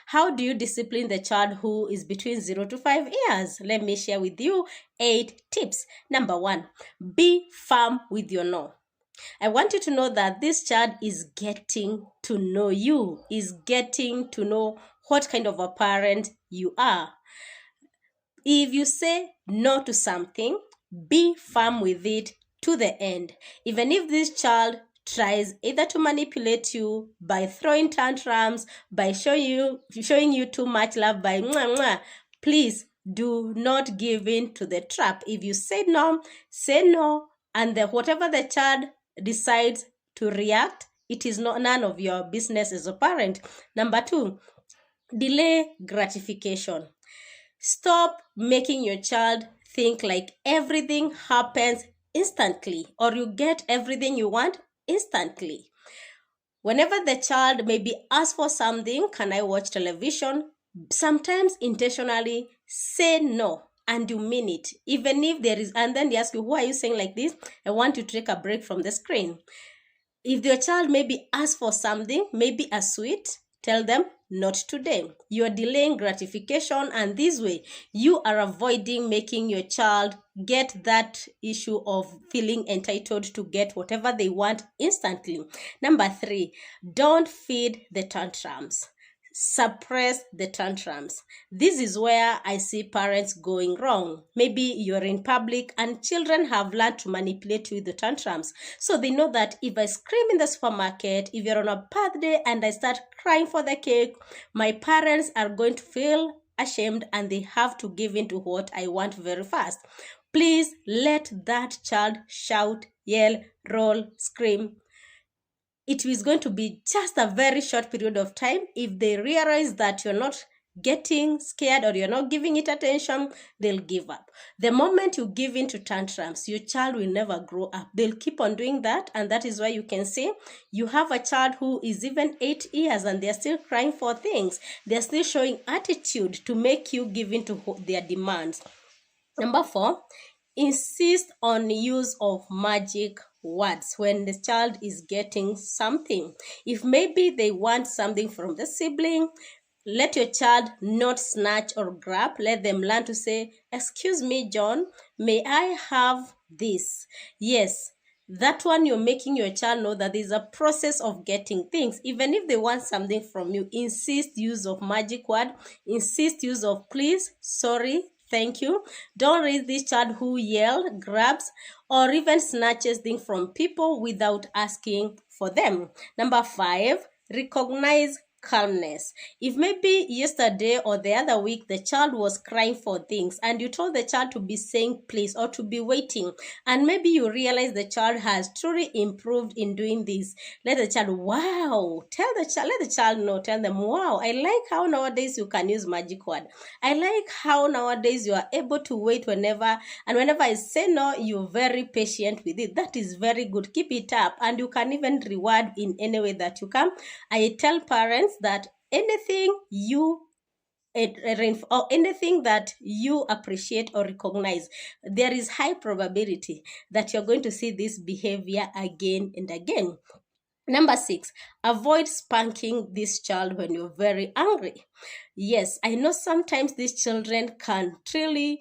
How do you discipline the child who is between 0 to 5 years? Let me share with you 8 tips. Number 1, be firm with your no. I want you to know that this child is getting to know you, is getting to know what kind of a parent you are. If you say no to something, be firm with it to the end. Even if this child tries either to manipulate you by throwing tantrums, by showing you too much love, by please do not give in to the trap. If you say no, and whatever the child decides to react, it is none of your business as a parent. Number 2, delay gratification. Stop making your child think like everything happens instantly or you get everything you want instantly. Whenever the child maybe asks for something, can I watch television? Sometimes intentionally say no and you mean it. Even if there is, and then they ask you, why are you saying like this? I want you to take a break from the screen. If your child maybe asks for something, maybe a sweet, tell them, not today. You are delaying gratification, and this way you are avoiding making your child get that issue of feeling entitled to get whatever they want instantly. Number 3, don't feed the tantrums. Suppress the tantrums. This is where I see parents going wrong. Maybe you're in public and children have learned to manipulate you with the tantrums. So they know that if I scream in the supermarket, if you're on a birthday and I start crying for the cake, my parents are going to feel ashamed and they have to give in to what I want very fast. Please let that child shout, yell, roll, scream. It is going to be just a very short period of time. If they realize that you're not getting scared or you're not giving it attention, they'll give up. The moment you give in to tantrums, your child will never grow up. They'll keep on doing that, and that is why you can say you have a child who is even 8 years and they're still crying for things. They're still showing attitude to make you give in to their demands. Number 4, insist on use of magic words when the child is getting something. If maybe they want something from the sibling, let your child not snatch or grab. Let them learn to say, excuse me, John, may I have this? Yes, that one you're making your child know that there's a process of getting things. Even if they want something from you, insist use of magic word, insist use of please, sorry, thank you. Don't raise this child who yells, grabs, or even snatches things from people without asking for them. Number 5, recognize calmness. If maybe yesterday or the other week the child was crying for things and you told the child to be saying please or to be waiting, and maybe you realize the child has truly improved in doing this, let the child, wow, let the child know, tell them, wow, I like how nowadays you can use magic word. I like how nowadays you are able to wait whenever I say no, you're very patient with it. That is very good. Keep it up, and you can even reward in any way that you can. I tell parents that anything or anything that you appreciate or recognize, there is high probability that you're going to see this behavior again and again. Number 6, avoid spanking this child when you're very angry. Yes, I know sometimes these children can truly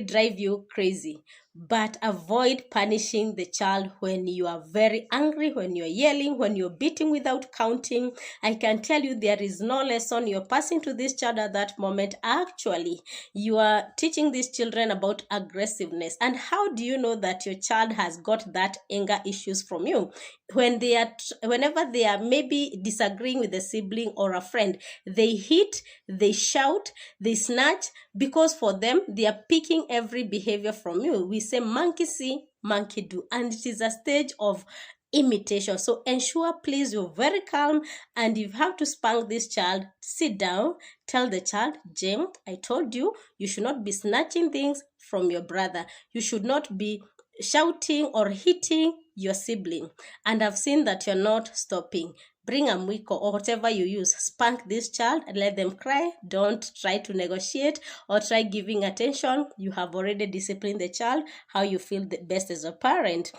drive you crazy, but avoid punishing the child when you are very angry, when you're yelling, when you're beating without counting. I can tell you there is no lesson you're passing to this child at that moment. Actually, you are teaching these children about aggressiveness. And how do you know that your child has got that anger issues from you? Whenever they are maybe disagreeing with a sibling or a friend, they hit, they shout, they snatch, because for them, they are picking every behavior from you. We say monkey see, monkey do, and it is a stage of imitation. So ensure, please, you're very calm, and if you have to spank this child, sit down, tell the child, Jim, I told you, you should not be snatching things from your brother. You should not be shouting or hitting your sibling, and I've seen that you're not stopping. Bring a mwiko or whatever you use. Spank this child and let them cry. Don't try to negotiate or try giving attention. You have already disciplined the child how you feel the best as a parent.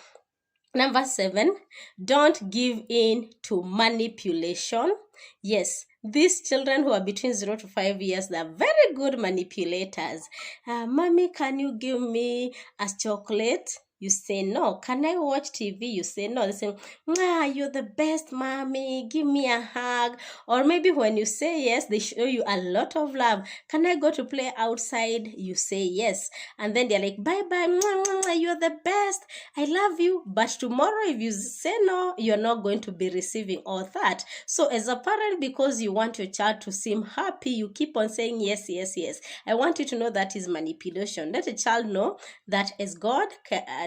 Number 7, don't give in to manipulation. Yes, These children who are between 0 to 5 years, they're very good manipulators. Mommy, can you give me a chocolate? You say no. Can I watch TV? You say no. They say, you're the best, mommy. Give me a hug. Or maybe when you say yes, they show you a lot of love. Can I go to play outside? You say yes. And then they're like, bye-bye. You're the best. I love you. But tomorrow, if you say no, you're not going to be receiving all that. So as a parent, because you want your child to seem happy, you keep on saying yes, yes, yes. I want you to know that is manipulation. Let a child know that as God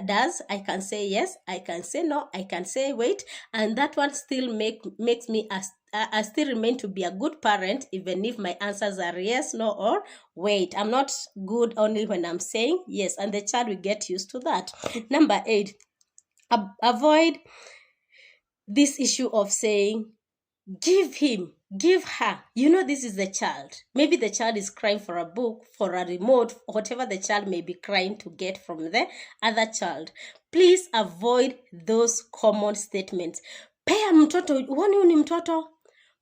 does, I can say yes, I can say no, I can say wait, and that one still makes me I still remain to be a good parent, even if my answers are yes, no, or wait. I'm not good only when I'm saying yes, and the child will get used to that. Number 8, avoid this issue of saying, give him, give her. You know, this is the child. Maybe the child is crying for a book, for a remote, whatever the child may be crying to get from the other child. Please avoid those common statements. Pea mtoto, wani uni mtoto?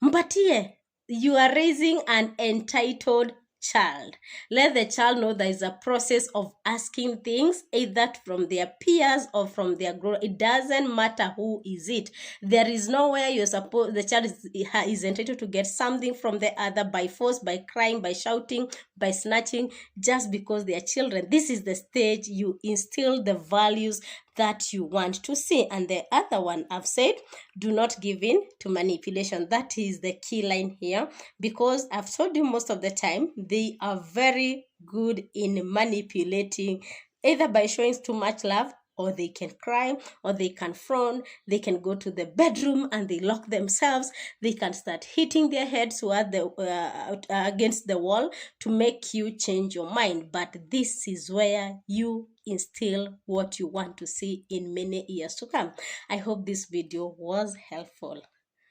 Mpatie. You are raising an entitled child. Let the child know there is a process of asking things, either from their peers or from their grown. It doesn't matter who is it. There is nowhere you're supposed, the child is entitled to get something from the other by force, by crying, by shouting, by snatching, just because they are children. This is the stage you instill the values that you want to see. And the other one I've said, do not give in to manipulation. That is the key line here, because I've told you most of the time they are very good in manipulating, either by showing too much love, or they can cry, or they can frown, they can go to the bedroom and they lock themselves, they can start hitting their heads against the wall to make you change your mind. But this is where you instill what you want to see in many years to come. I hope this video was helpful.